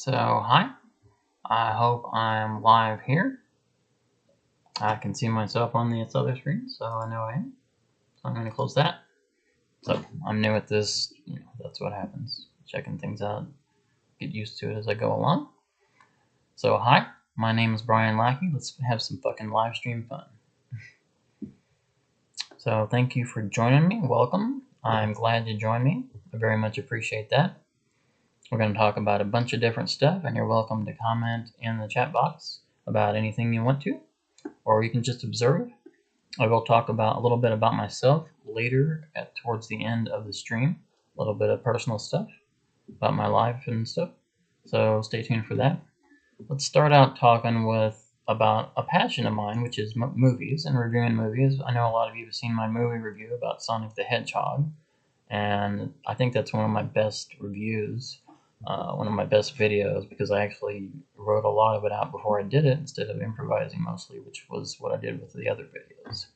So, hi. I hope I'm live here. I can see myself on the other screen, so I know I am. So I'm going to close that. So, I'm new at this. That's what happens. Checking things out. Get used to it as I go along. So, hi. My name is Brian Lackey. Let's have some fucking live stream fun. So, thank you for joining me. Welcome. I'm glad you joined me. I very much appreciate that. We're going to talk about a bunch of different stuff, and you're welcome to comment in the chat box about anything you want to, or you can just observe. I will talk about a little bit about myself later towards the end of the stream, a little bit of personal stuff about my life and stuff, so stay tuned for that. Let's start out talking about a passion of mine, which is movies and reviewing movies. I know a lot of you have seen my movie review about Sonic the Hedgehog, and I think that's one of my best reviews. One of my best videos, because I actually wrote a lot of it out before I did it instead of improvising mostly, which was what I did with the other videos.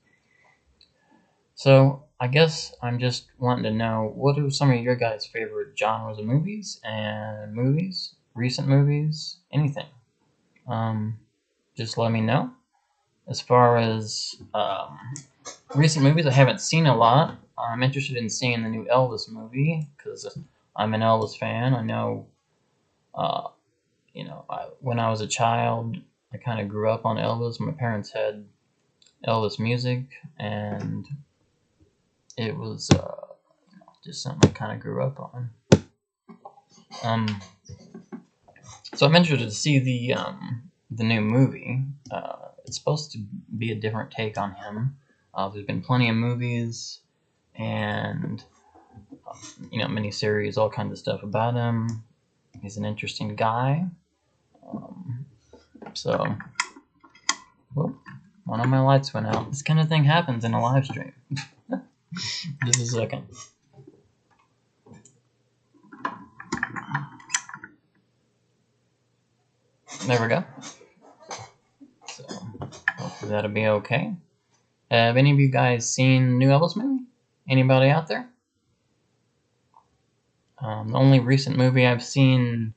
So I guess I'm just wanting to know, what are some of your guys' favorite genres of movies, recent movies, anything. Just let me know. As far as recent movies, I haven't seen a lot. I'm interested in seeing the new Elvis movie, because I'm an Elvis fan. I know, when I was a child, I kind of grew up on Elvis. My parents had Elvis music, and it was just something I kind of grew up on. So I'm interested to see the new movie. It's supposed to be a different take on him. There's been plenty of movies and miniseries, all kinds of stuff about him. He's an interesting guy. So, whoop, one of my lights went out. This kind of thing happens in a live stream. Just a second. There we go. So, hopefully that'll be okay. Have any of you guys seen the new Elvis movie? Anybody out there? The only recent movie I've seen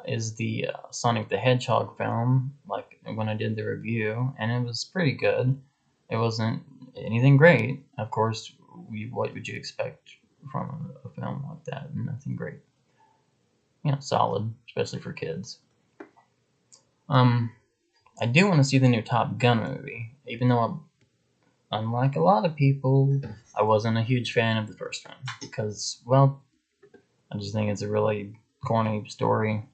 is the Sonic the Hedgehog film, like when I did the review, and it was pretty good. It wasn't anything great, of course. What would you expect from a film like that? Nothing great. Solid, especially for kids. I do want to see the new Top Gun movie, even though unlike a lot of people, I wasn't a huge fan of the first one, because, well, I just think it's a really corny story.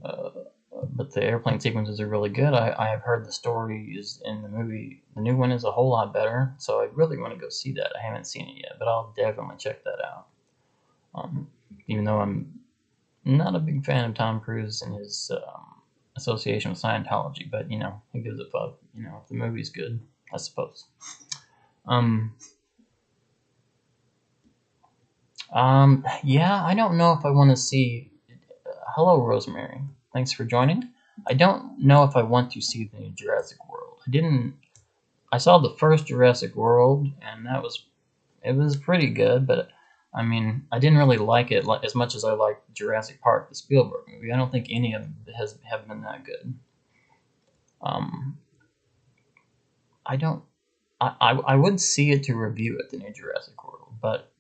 But the airplane sequences are really good. I have heard the story is in the movie. The new one is a whole lot better, so I really want to go see that. I haven't seen it yet, but I'll definitely check that out. Even though I'm not a big fan of Tom Cruise and his association with Scientology, but who gives a fuck? If the movie's good, I suppose. Yeah, I don't know if I want to see. Hello, Rosemary. Thanks for joining. I don't know if I want to see the new Jurassic World. I saw the first Jurassic World, and it was pretty good, but I didn't really like it as much as I liked Jurassic Park, the Spielberg movie. I don't think any of them have been that good. I would see it to review it, the new Jurassic World, but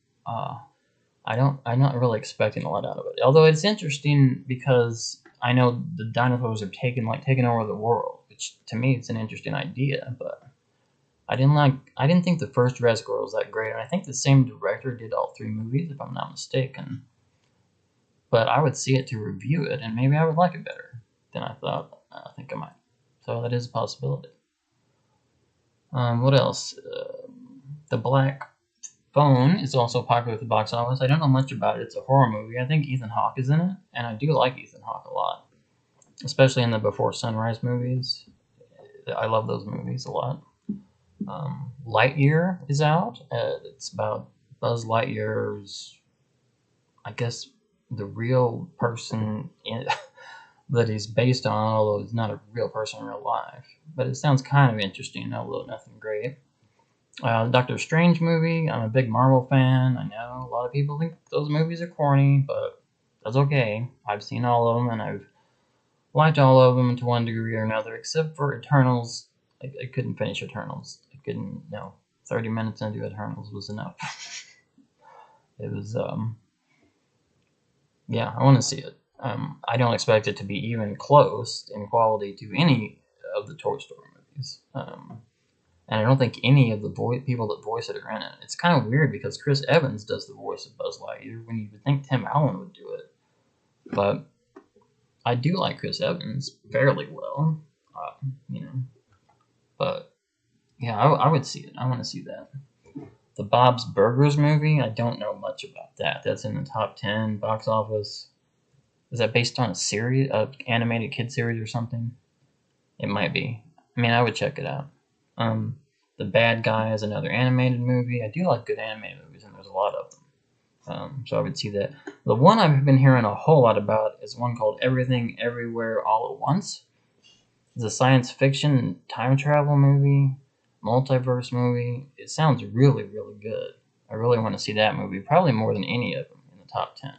I'm not really expecting a lot out of it. Although it's interesting because I know the dinosaurs are taking over the world, which to me it's an interesting idea, but I didn't think the first Jurassic World was that great, and I think the same director did all 3 movies, if I'm not mistaken. But I would see it to review it, and maybe I would like it better than I thought. I think I might. So that is a possibility. What else? The Black Phone is also popular at the box office. I don't know much about it. It's a horror movie. I think Ethan Hawke is in it, and I do like Ethan Hawke a lot, especially in the Before Sunrise movies. I love those movies a lot. Lightyear is out. It's about Buzz Lightyear's, I guess, the real person that he's based on, although he's not a real person in real life. But it sounds kind of interesting, although nothing great. Doctor Strange movie. I'm a big Marvel fan. I know a lot of people think those movies are corny, but That's okay. I've seen all of them, and I've liked all of them to one degree or another, except for Eternals. I couldn't finish Eternals. I couldn't, no. 30 minutes into Eternals was enough. It was, yeah, I want to see it. I don't expect it to be even close in quality to any of the Toy Story movies. And I don't think any of the people that voice it are in it. It's kind of weird because Chris Evans does the voice of Buzz Lightyear when you would think Tim Allen would do it. But I do like Chris Evans fairly well, you know. But yeah, I would see it. I want to see that. The Bob's Burgers movie, I don't know much about that. That's in the top 10 box office. Is that based on a series, animated kid series or something? It might be. I mean, I would check it out. The Bad Guy is another animated movie. I do like good animated movies, and there's a lot of them. So I would see that. The one I've been hearing a whole lot about is one called Everything Everywhere All at Once. It's a science fiction time travel movie, multiverse movie. It sounds really, really good. I really want to see that movie, probably more than any of them in the top 10.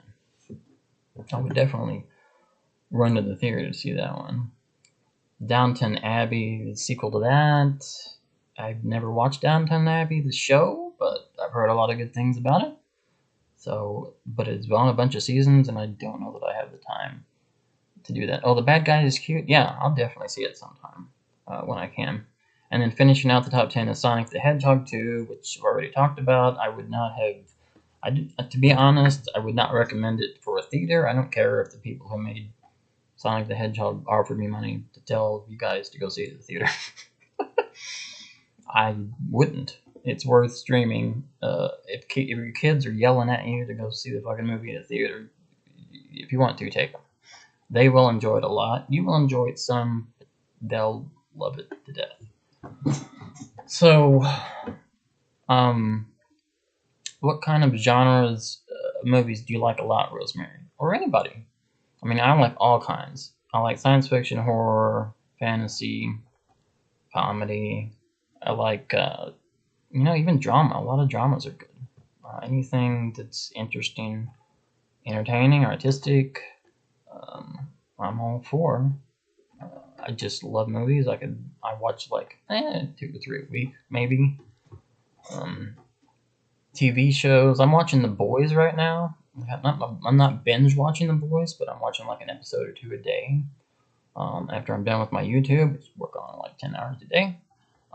I would definitely run to the theater to see that one. Downton Abbey, the sequel to that. I've never watched Downton Abbey, the show, but I've heard a lot of good things about it. So, but it's on a bunch of seasons, and I don't know that I have the time to do that. Oh, The Bad Guy is cute. Yeah, I'll definitely see it sometime when I can. And then finishing out the top 10 is Sonic the Hedgehog 2, which I've already talked about. I would not have, to be honest, I would not recommend it for a theater. I don't care if the people who made Sonic the Hedgehog offered me money to tell you guys to go see it at the theater. I wouldn't. It's worth streaming. If your kids are yelling at you to go see the fucking movie at a theater, if you want to, take them. They will enjoy it a lot. You will enjoy it some. They'll love it to death. So, what kind of genres movies do you like a lot, Rosemary? Or anybody? I mean, I like all kinds. I like science fiction, horror, fantasy, comedy. I like, even drama. A lot of dramas are good. Anything that's interesting, entertaining, artistic, I'm all for. I just love movies. I watch like 2 to 3 a week, maybe. TV shows. I'm watching The Boys right now. I'm not binge watching The Boys, but I'm watching like an episode or 2 a day. After I'm done with my YouTube, I work on like 10 hours a day.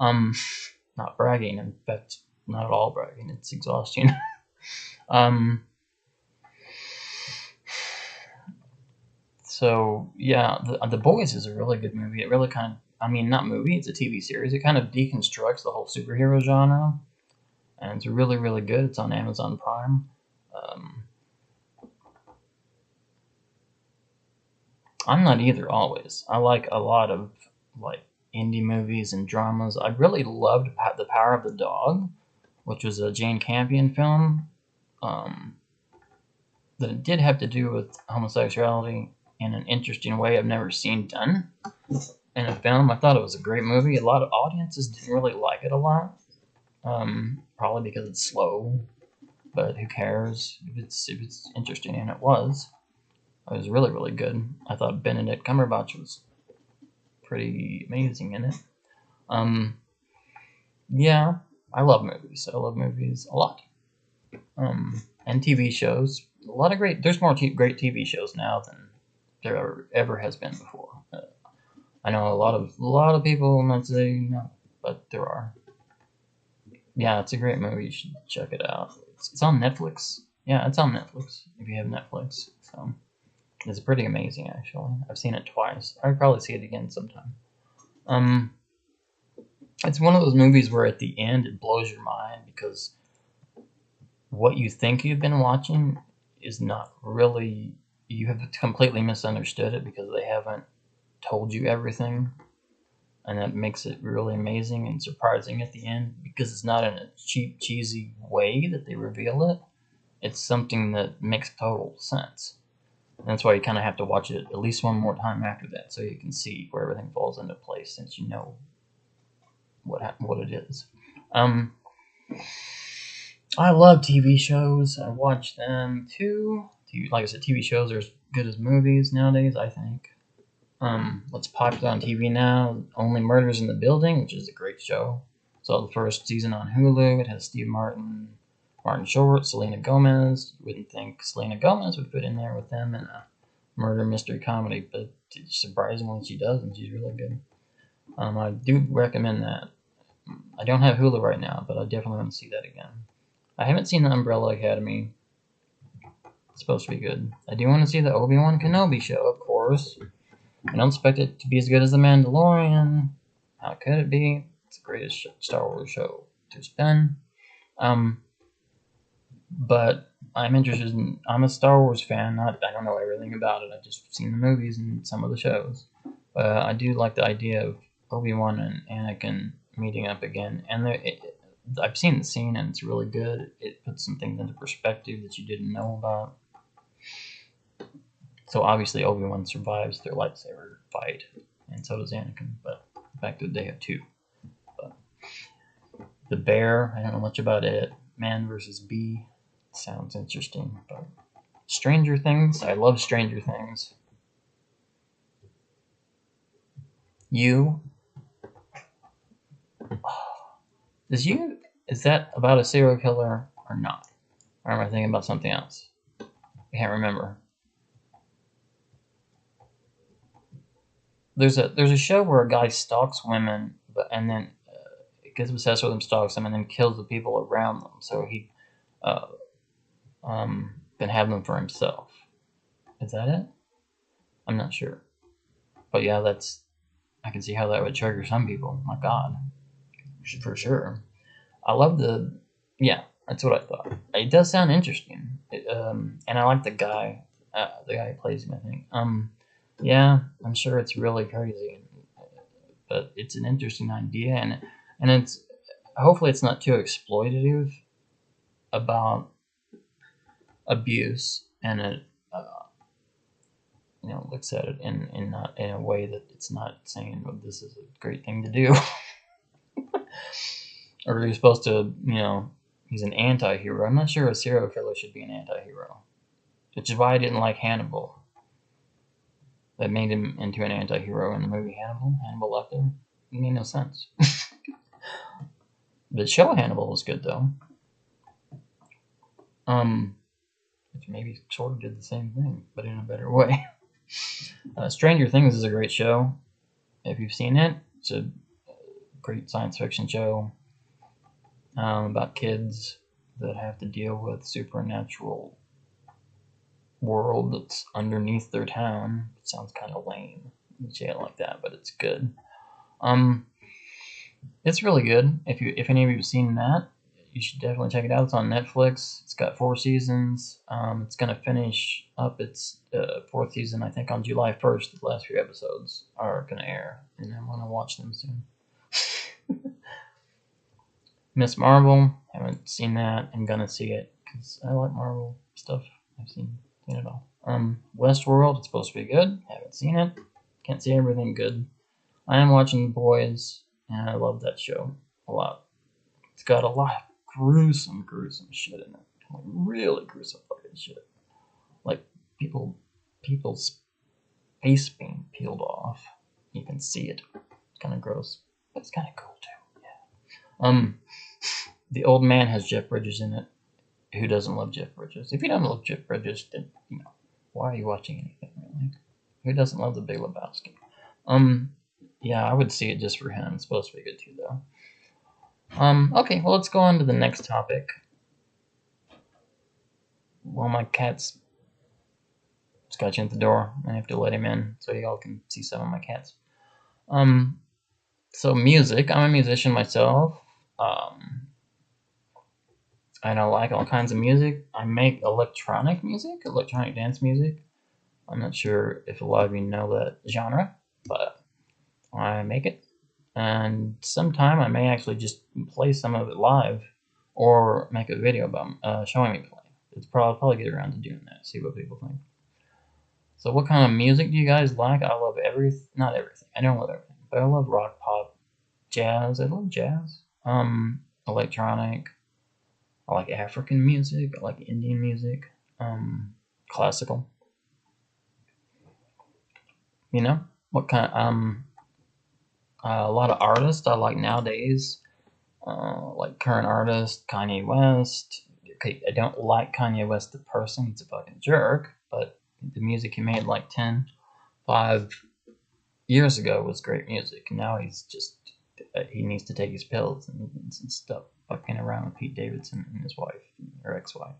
Not bragging. In fact, not at all bragging. It's exhausting. So yeah, the Boys is a really good movie. It really not movie. It's a TV series. It kind of deconstructs the whole superhero genre, and it's really, really good. It's on Amazon Prime. I'm not either always. I like a lot of like indie movies and dramas. I really loved The Power of the Dog, which was a Jane Campion film. That it did have to do with homosexuality in an interesting way I've never seen done in a film. I thought it was a great movie. A lot of audiences didn't really like it a lot. Probably because it's slow, but who cares if it's interesting, and it was. It was really, really good. I thought Benedict Cumberbatch was pretty amazing in it. Yeah, I love movies. I love movies a lot. And TV shows. There's more great TV shows now than there ever has been before. I know a lot of people might say no, but there are. Yeah, it's a great movie. You should check it out. It's on Netflix. Yeah, it's on Netflix if you have Netflix. So it's pretty amazing, actually. I've seen it twice. I'd probably see it again sometime. It's one of those movies where at the end it blows your mind because what you think you've been watching is not really. You have completely misunderstood it because they haven't told you everything. And that makes it really amazing and surprising at the end because it's not in a cheap, cheesy way that they reveal it. It's something that makes total sense. And that's why you kind of have to watch it at least one more time after that so you can see where everything falls into place since you know what it is. I love TV shows. I watch them too. like I said, TV shows are as good as movies nowadays, I think. What's popular on TV now? Only Murders in the Building, which is a great show. So the first season on Hulu. It has Steve Martin, Martin Short, Selena Gomez. You wouldn't think Selena Gomez would fit in there with them in a murder mystery comedy, but surprisingly she does, and she's really good. I do recommend that. I don't have Hulu right now, but I definitely want to see that again. I haven't seen The Umbrella Academy. It's supposed to be good. I do want to see the Obi-Wan Kenobi show, of course. I don't expect it to be as good as The Mandalorian. How could it be? It's the greatest Star Wars show to spin. But I'm interested in. I'm a Star Wars fan. I don't know everything about it. I've just seen the movies and some of the shows. I do like the idea of Obi-Wan and Anakin meeting up again. And I've seen the scene and it's really good. It puts some things into perspective that you didn't know about. So obviously Obi-Wan survives their lightsaber fight, and so does Anakin. But the fact that they have two. But the bear, I don't know much about it. Man versus bee sounds interesting. But Stranger Things, I love Stranger Things. You. Is that about a serial killer or not? Or am I thinking about something else? I can't remember. There's a show where a guy stalks women, and then gets obsessed with them, stalks them, and then kills the people around them. So he can have them for himself. Is that it? I'm not sure. But yeah, I can see how that would trigger some people. My God, for sure. I love yeah, that's what I thought. It does sound interesting. And I like the guy who plays him, I think. Yeah, I'm sure it's really crazy, but it's an interesting idea, and it's hopefully it's not too exploitative about abuse, and it looks at it in not in a way that it's not saying, well, this is a great thing to do, or you're supposed to, he's an anti-hero. I'm not sure a serial killer should be an anti-hero, which is why I didn't like Hannibal. That made him into an anti-hero in the movie Hannibal. Hannibal Lecter. It made no sense. The show Hannibal was good though. Which maybe sort of did the same thing, but in a better way. Stranger Things is a great show. If you've seen it, it's a great science fiction show about kids that have to deal with supernatural world that's underneath their town. It sounds kind of lame to say it like that, but it's good. It's really good. If any of you have seen that, you should definitely check it out. It's on Netflix. It's got 4 seasons. It's gonna finish up its 4th season, I think, on July 1st. The last few episodes are gonna air, and I want to watch them soon. Miss Marvel, haven't seen that. I'm gonna see it because I like Marvel stuff. I've seen it all. Westworld, it's supposed to be good. Haven't seen it. Can't see everything good. I am watching The Boys, and I love that show a lot. It's got a lot of gruesome shit in it. Like really gruesome fucking shit. Like people's face being peeled off. You can see it. It's kind of gross, but it's kind of cool too. Yeah. The Old Man has Jeff Bridges in it. Who doesn't love Jeff Bridges? If you don't love Jeff Bridges, then why are you watching anything really? Who doesn't love The Big Lebowski? Yeah, I would see it just for him. It's supposed to be good too, though. Okay, well, let's go on to the next topic. Well, my cat's scratching at the door. I have to let him in so y'all can see some of my cats. So music. I'm a musician myself. And I like all kinds of music. I make electronic music, electronic dance music. I'm not sure if a lot of you know that genre, but I make it. And sometime I may actually just play some of it live or make a video about showing me playing. I'll probably get around to doing that, see what people think. So what kind of music do you guys like? I love not everything. I don't love everything, but I love rock, pop, jazz. I love jazz. Electronic. I like African music. I like Indian music. classical. You know, what kind? A lot of artists I like nowadays, like current artists, Kanye West. Okay, I don't like Kanye West the person; he's a fucking jerk. But the music he made like 5 years ago was great music. Now he's just he needs to take his pills and stop fucking around with Pete Davidson and his wife or ex-wife.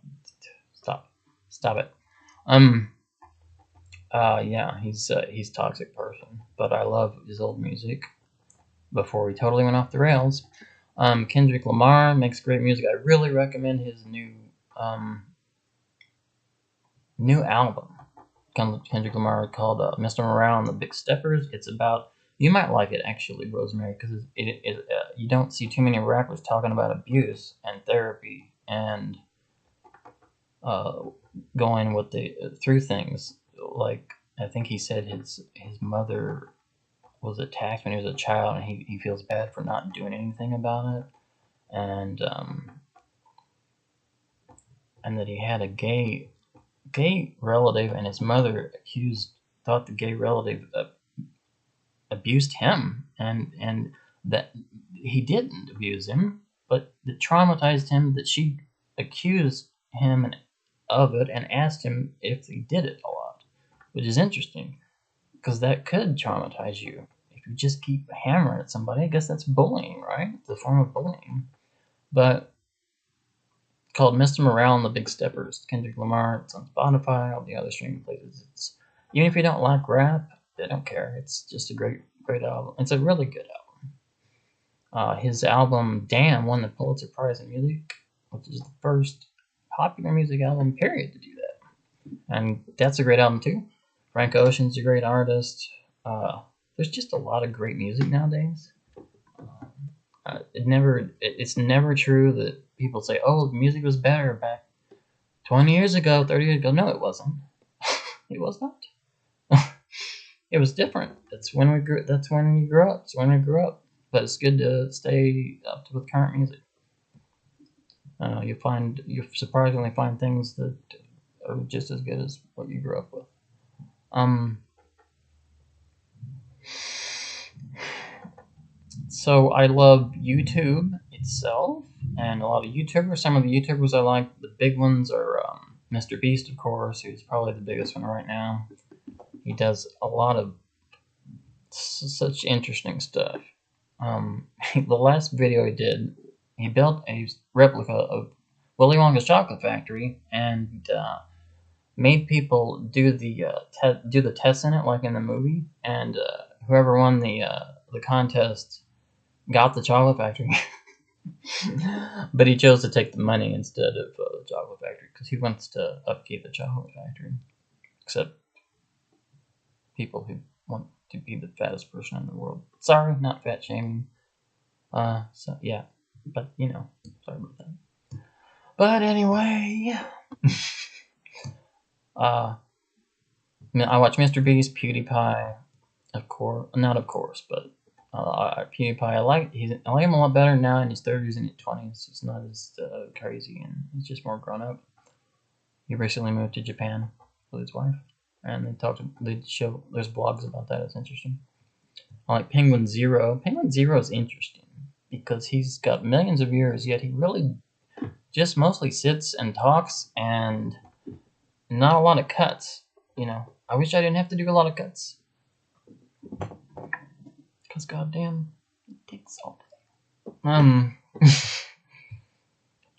Stop it. Yeah, he's toxic person, but I love his old music before he totally went off the rails. Kendrick Lamar makes great music. I really recommend his new album. Kendrick Lamar called Mr. Morale and the Big Steppers. It's about, you might like it actually, Rosemary, because you don't see too many rappers talking about abuse and therapy and going with through things. Like, I think he said his mother was attacked when he was a child, and he feels bad for not doing anything about it, and that he had a gay relative, and his mother thought the gay relative abused him, and that he didn't abuse him, but it traumatized him that she accused him of it and asked him if he did it a lot, which is interesting because that could traumatize you if you just keep hammering at somebody. I guess that's bullying, right? It's a form of bullying. But called Mr. Morale and the Big Steppers. Kendrick Lamar. It's on Spotify, all the other streaming places. Even if you don't like rap, they don't care. It's just a great album. It's a really good album. His album Damn won the Pulitzer Prize in Music, which is the first popular music album, period, to do that. And that's a great album too. Frank Ocean's a great artist. There's just a lot of great music nowadays. It's never true that people say, "Oh, the music was better back 20 years ago, 30 years ago." No, it wasn't. It was not. It was different. That's when you grew up. It's when we grew up. But it's good to stay up to with current music. You surprisingly find things that are just as good as what you grew up with. So I love YouTube itself, and a lot of YouTubers. Some of the YouTubers I like, the big ones are Mr. Beast, of course, who's probably the biggest one right now. He does a lot of such interesting stuff. The last video he did, he built a replica of Willy Wonka's chocolate factory and made people do the tests in it, like in the movie, and whoever won the contest got the chocolate factory. But he chose to take the money instead of the chocolate factory because he wants to upkeep the chocolate factory. Except people who want to be the fattest person in the world. Sorry, not fat shaming. So yeah, but sorry about that. But anyway, I watch Mr. Beast, PewDiePie, but PewDiePie. I like him a lot better now in his 30s and his 20s. He's not as crazy, and he's just more grown up. He recently moved to Japan with his wife, and there's blogs about that. It's interesting. I like Penguin Zero. Penguin Zero is interesting because he's got millions of viewers, yet he really just mostly sits and talks and not a lot of cuts. I wish I didn't have to do a lot of cuts. Because goddamn, it takes all day.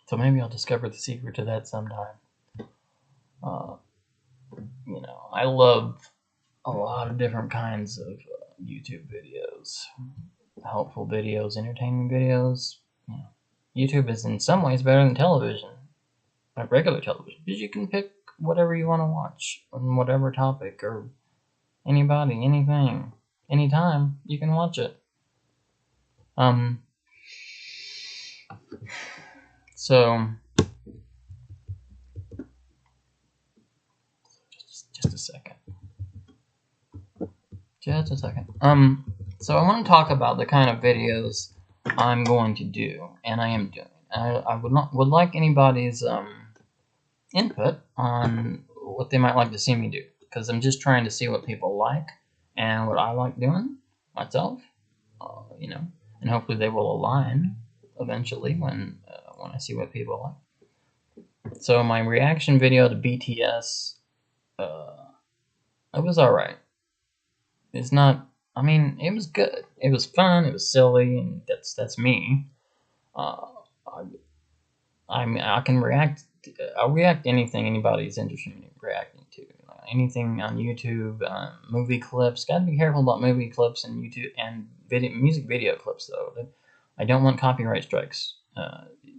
So maybe I'll discover the secret to that sometime. I love a lot of different kinds of YouTube videos. Helpful videos, entertaining videos. YouTube is in some ways better than television. Like regular television. Because you can pick whatever you want to watch on whatever topic or anybody, anything, anytime you can watch it. So just a second. So I want to talk about the kind of videos I'm going to do, and I am doing. I would like anybody's input on what they might like to see me do, because I'm just trying to see what people like and what I like doing myself, you know, and hopefully they will align eventually when I see what people like. So my reaction video to BTS, it was alright. It's not. I mean, it was good. It was fun. It was silly, and that's me. Uh, I can react. I'll react to anything anybody's interested in reacting to. Anything on YouTube, movie clips. Got to be careful about movie clips and YouTube and music video clips though. I don't want copyright strikes.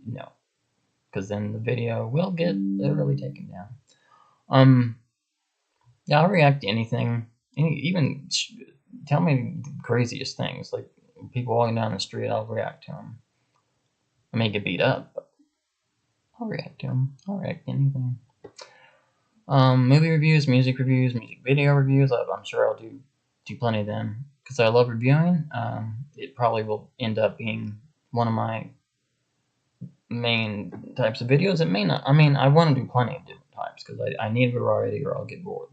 No, because then the video will get really taken down. Yeah, I'll react to anything. Even tell me the craziest things, like people walking down the street. I'll react to them. I may get beat up, but I'll react to them. I'll react to anything. Movie reviews, music video reviews. I'm sure I'll do plenty of them because I love reviewing. It probably will end up being one of my main types of videos. It may not. I mean, I want to do plenty of different types because I need variety or I'll get bored.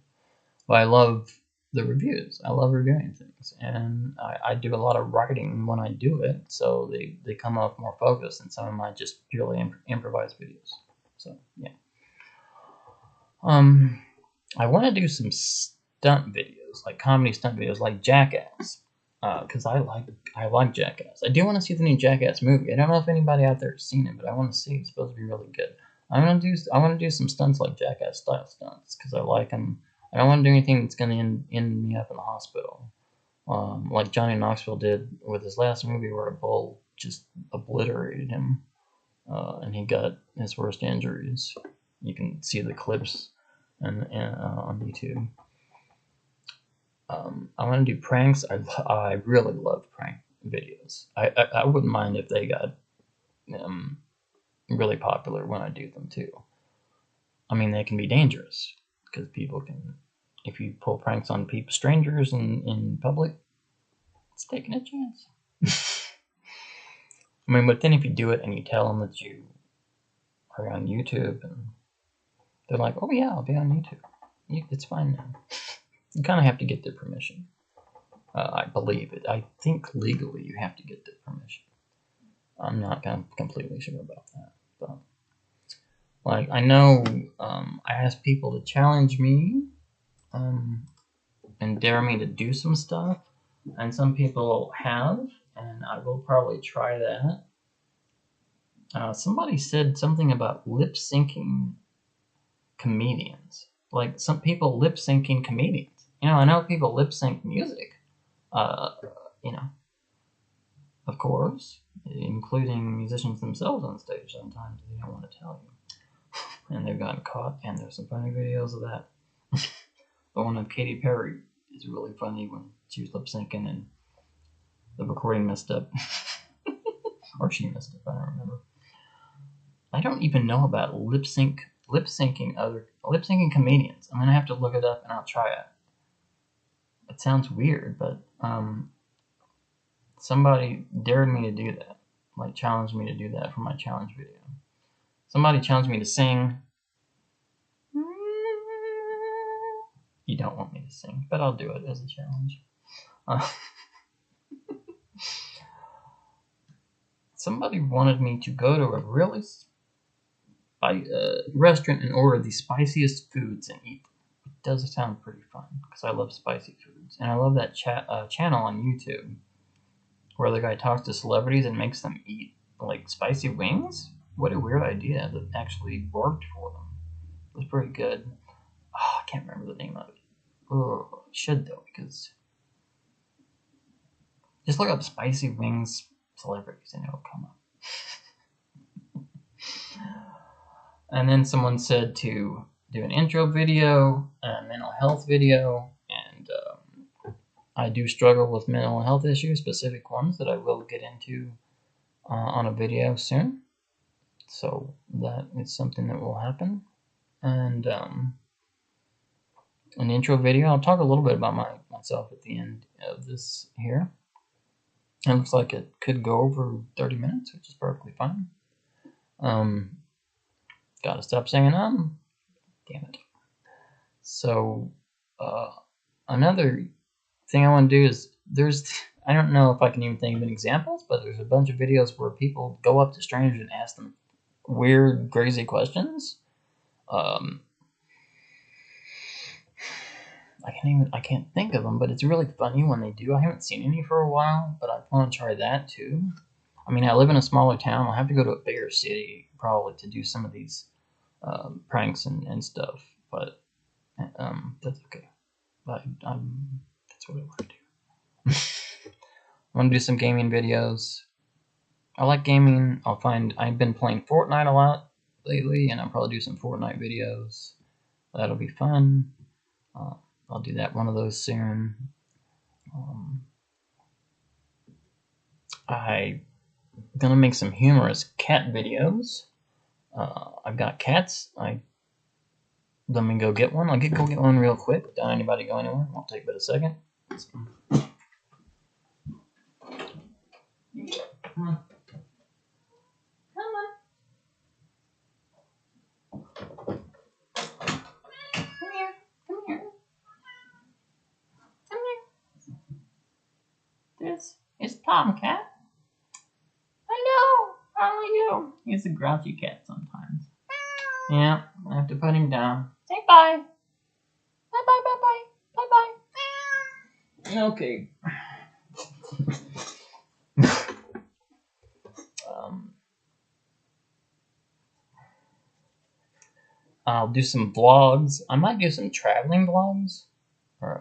But I love the reviews. I love reviewing things, and I do a lot of writing when I do it, so they come off more focused than some of my just purely improvised videos. So yeah. I want to do some stunt videos, like comedy stunt videos, like Jackass, because I like Jackass. I do want to see the new Jackass movie. I don't know if anybody out there has seen it, but I want to see it. It's supposed to be really good. I want to do some stunts like Jackass style stunts because I like them. I don't want to do anything that's going to end me up in the hospital, like Johnny Knoxville did with his last movie, where a bull just obliterated him, and he got his worst injuries. You can see the clips on YouTube. I want to do pranks. I really love prank videos. I wouldn't mind if they got really popular when I do them too. I mean, they can be dangerous because people can, if you pull pranks on strangers in public, it's taking a chance. I mean, but then if you do it and you tell them that you are on YouTube, and they're like, "Oh yeah, I'll be on YouTube." It's fine now. You kind of have to get their permission. I believe it. I think legally you have to get their permission. I'm not completely sure about that, but like I know I asked people to challenge me and dare me to do some stuff, and some people have, and I will probably try that. Somebody said something about lip syncing comedians. Like some people lip syncing comedians. You know, I know people lip sync music. You know, of course, including musicians themselves on stage. Sometimes they don't want to tell you, and they've gotten caught. And there's some funny videos of that. The one of Katy Perry is really funny when she was lip syncing and the recording messed up, or she messed up. I don't remember. I don't even know about lip syncing comedians. I'm gonna have to look it up and I'll try it. It sounds weird, but somebody dared me to do that. Like challenged me to do that for my challenge video. Somebody challenged me to sing. You don't want me to sing, but I'll do it as a challenge. Somebody wanted me to go to a really restaurant and order the spiciest foods and eat them. It does sound pretty fun because I love spicy foods, and I love that channel on YouTube where the guy talks to celebrities and makes them eat like spicy wings. What a weird idea that actually worked for them. It was pretty good. Oh, I can't remember the name of it. Oh, I should though, because just look up spicy wings celebrities and it'll come up. And then someone said to do an intro video, a mental health video, and I do struggle with mental health issues, specific ones that I will get into on a video soon. So that is something that will happen. And an intro video. I'll talk a little bit about myself at the end of this here. It looks like it could go over 30 minutes, which is perfectly fine. Gotta stop saying damn it. So another thing I want to do is I don't know if I can even think of any examples, but there's a bunch of videos where people go up to strangers and ask them weird, crazy questions. I can't think of them, but it's really funny when they do. I haven't seen any for a while, but I want to try that too. I mean, I live in a smaller town. I'll have to go to a bigger city probably to do some of these pranks and stuff, but that's okay. That's what I want to do. I want to do some gaming videos. I like gaming. I've been playing Fortnite a lot lately, and I'll probably do some Fortnite videos. That'll be fun. I'll do one of those soon. I'm gonna make some humorous cat videos. I've got cats. Let me go get one. I'll go get one real quick. Don't anybody go anywhere. Won't take but a second. Come on. Come on. Come here. Come here. Come here. This is Tomcat. Hello. How are you? He's a grouchy cat sometimes. Yeah, I have to put him down. Say bye. Bye bye bye bye. Bye bye. Okay. I'll do some vlogs. I might do some traveling vlogs. Or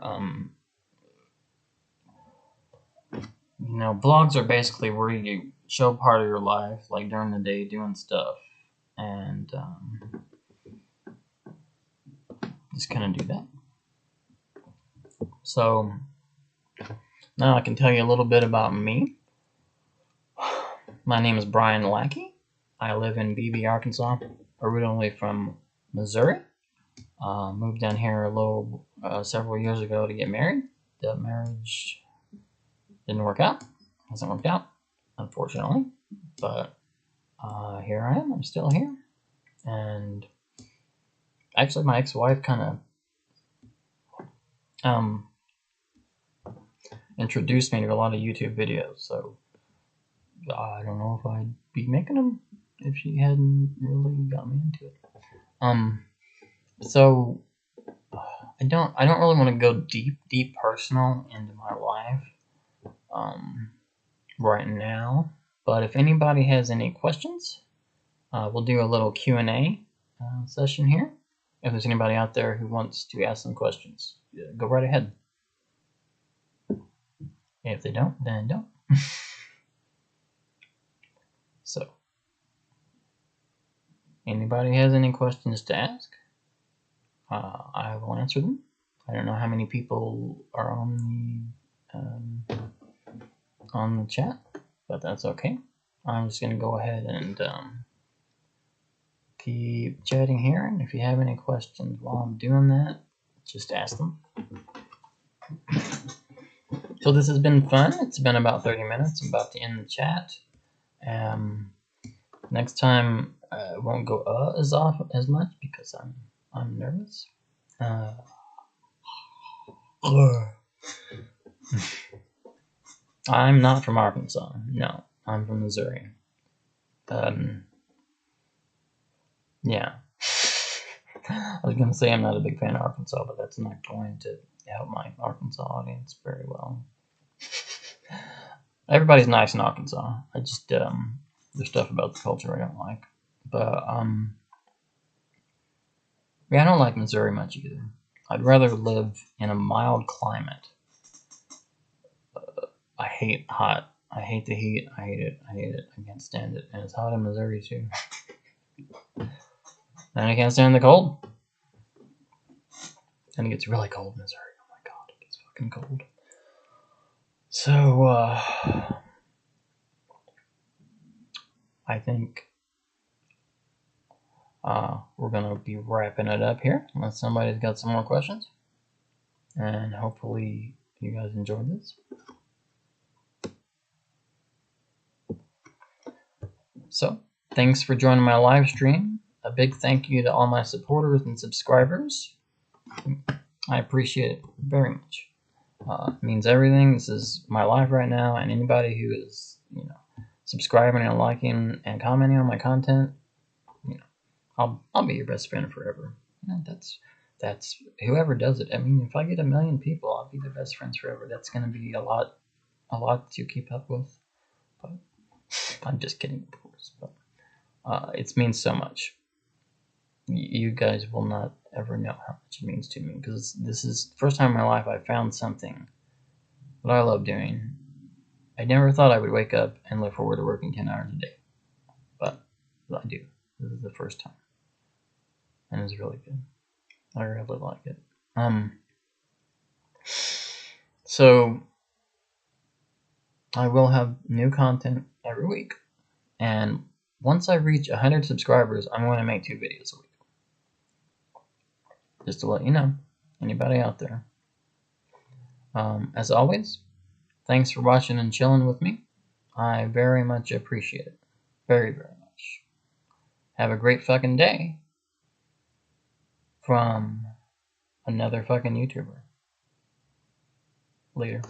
vlogs are basically where you show part of your life, like during the day doing stuff, and just kind of do that. So now I can tell you a little bit about me. My name is Brian Lackey. I live in Beebe, Arkansas, originally from Missouri. Moved down here several years ago to get married. The marriage didn't work out. Hasn't worked out, unfortunately. But here I am. I'm still here. And actually, my ex-wife kind of introduced me to a lot of YouTube videos. So I don't know if I'd be making them if she hadn't really got me into it. So I don't really want to go deep personal into my life right now, but if anybody has any questions, we'll do a little Q&A session here. If there's anybody out there who wants to ask some questions, go right ahead. If they don't, then don't. So anybody has any questions to ask, I will answer them. I don't know how many people are on the chat, but that's okay. I'm just gonna go ahead and keep chatting here, and if you have any questions while I'm doing that, just ask them. So this has been fun. It's been about 30 minutes. I'm about to end the chat. Next time I won't go as much because I'm nervous. I'm not from Arkansas. No, I'm from Missouri. Yeah. I was gonna say I'm not a big fan of Arkansas, but that's not going to help my Arkansas audience very well. Everybody's nice in Arkansas. I just there's stuff about the culture I don't like. But yeah, I don't like Missouri much either. I'd rather live in a mild climate. I hate hot. I hate the heat. I hate it. I hate it. I can't stand it. And it's hot in Missouri too. And I can't stand the cold. And it gets really cold in Missouri. Oh my god, it gets fucking cold. So I think we're gonna be wrapping it up here, unless somebody's got some more questions. And hopefully you guys enjoyed this. So thanks for joining my live stream. A big thank you to all my supporters and subscribers. I appreciate it very much. It means everything. This is my life right now, and anybody who is, subscribing and liking and commenting on my content, I'll be your best friend forever. That's whoever does it. I mean, if I get 1 million people, I'll be the best friends forever. That's gonna be a lot to keep up with. But I'm just kidding, of course. But it means so much. You guys will not ever know how much it means to me, because this is the first time in my life I found something that I love doing. I never thought I would wake up and look forward to working 10 hours a day, but I do. This is the first time, and it's really good. I really like it. So I will have new content every week, and once I reach 100 subscribers, I'm going to make 2 videos a week. Just to let you know, anybody out there. As always, thanks for watching and chilling with me. I very much appreciate it. Very, very much. Have a great fucking day from another fucking YouTuber. Later.